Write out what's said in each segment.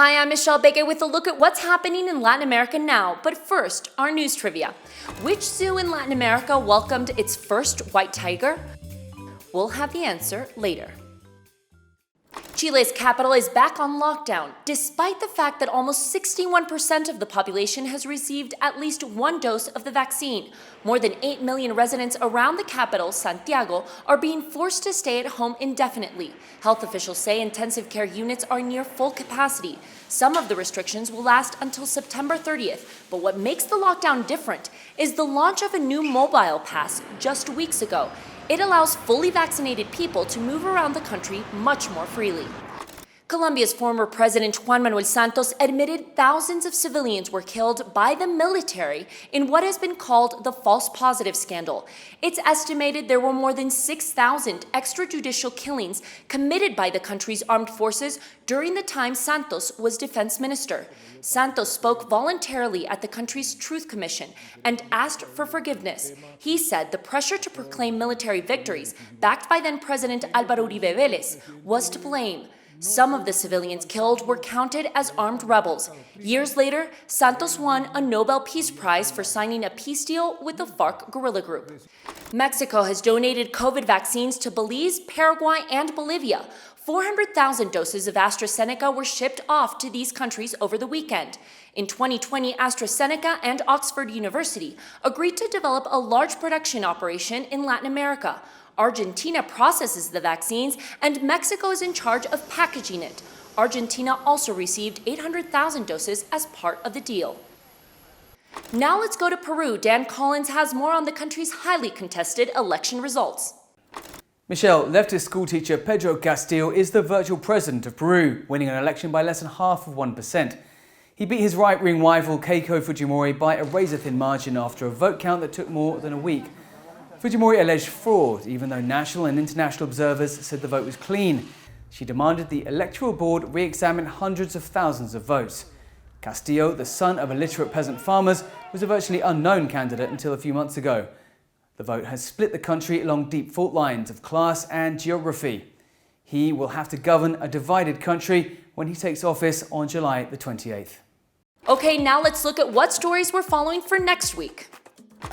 Hi, I'm Michelle Baker with a look at what's happening in Latin America now. But first, our news trivia. Which zoo in Latin America welcomed its first white tiger? We'll have the answer later. Chile's capital is back on lockdown, despite the fact that almost 61% of the population has received at least one dose of the vaccine. More than 8 million residents around the capital, Santiago, are being forced to stay at home indefinitely. Health officials say intensive care units are near full capacity. Some of the restrictions will last until September 30th, but what makes the lockdown different is the launch of a new mobile pass just weeks ago. It allows fully vaccinated people to move around the country much more freely. Colombia's former president Juan Manuel Santos admitted thousands of civilians were killed by the military in what has been called the false positive scandal. It's estimated there were more than 6,000 extrajudicial killings committed by the country's armed forces during the time Santos was defense minister. Santos spoke voluntarily at the country's Truth Commission and asked for forgiveness. He said the pressure to proclaim military victories, backed by then-President Álvaro Uribe Vélez, was to blame. Some of the civilians killed were counted as armed rebels. Years later, Santos won a Nobel Peace Prize for signing a peace deal with the FARC guerrilla group. Mexico has donated COVID vaccines to Belize, Paraguay, and Bolivia. 400,000 doses of AstraZeneca were shipped off to these countries over the weekend. In 2020, AstraZeneca and Oxford University agreed to develop a large production operation in Latin America. Argentina processes the vaccines, and Mexico is in charge of packaging it. Argentina also received 800,000 doses as part of the deal. Now let's go to Peru. Dan Collins has more on the country's highly contested election results. Michelle, leftist schoolteacher Pedro Castillo is the virtual president of Peru, winning an election by less than 0.5%. He beat his right-wing rival Keiko Fujimori by a razor-thin margin after a vote count that took more than a week. Fujimori alleged fraud, even though national and international observers said the vote was clean. She demanded the electoral board re-examine hundreds of thousands of votes. Castillo, the son of illiterate peasant farmers, was a virtually unknown candidate until a few months ago. The vote has split the country along deep fault lines of class and geography. He will have to govern a divided country when he takes office on July the 28th. Okay, now let's look at what stories we're following for next week.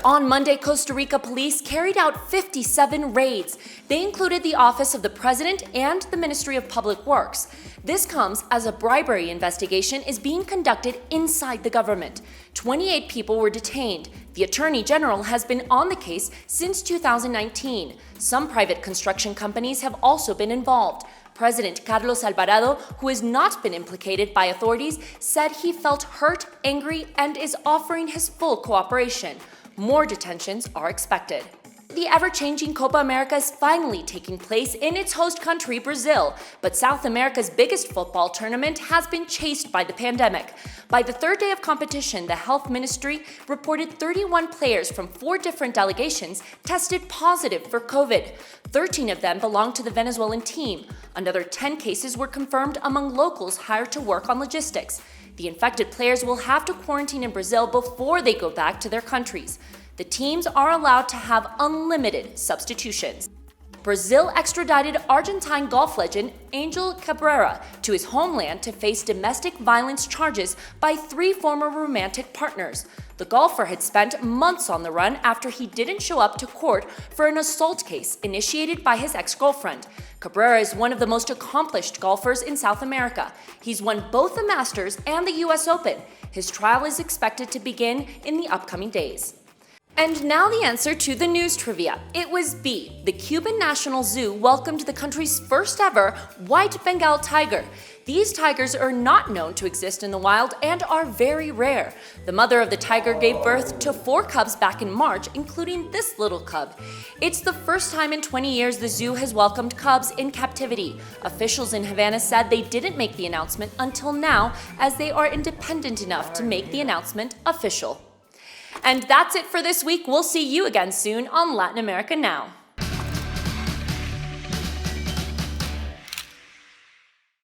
On Monday, Costa Rica police carried out 57 raids. They included the office of the president and the Ministry of Public Works. This comes as a bribery investigation is being conducted inside the government. 28 people were detained. The Attorney General has been on the case since 2019. Some private construction companies have also been involved. President Carlos Alvarado, who has not been implicated by authorities, said he felt hurt, angry, and is offering his full cooperation. More detentions are expected. The ever-changing Copa America is finally taking place in its host country, Brazil, but South America's biggest football tournament has been chased by the pandemic. By the third day of competition, the health ministry reported 31 players from 4 different delegations tested positive for COVID. 13 of them belonged to the Venezuelan team. Another 10 cases were confirmed among locals hired to work on logistics. The infected players will have to quarantine in Brazil before they go back to their countries. The teams are allowed to have unlimited substitutions. Brazil extradited Argentine golf legend Angel Cabrera to his homeland to face domestic violence charges by 3 former romantic partners. The golfer had spent months on the run after he didn't show up to court for an assault case initiated by his ex-girlfriend. Cabrera is one of the most accomplished golfers in South America. He's won both the Masters and the US Open. His trial is expected to begin in the upcoming days. And now the answer to the news trivia. It was B. The Cuban National Zoo welcomed the country's first ever white Bengal tiger. These tigers are not known to exist in the wild and are very rare. The mother of the tiger gave birth to 4 cubs back in March, including this little cub. It's the first time in 20 years the zoo has welcomed cubs in captivity. Officials in Havana said they didn't make the announcement until now, as they are independent enough to make the announcement official. And that's it for this week. We'll see you again soon on Latin America Now.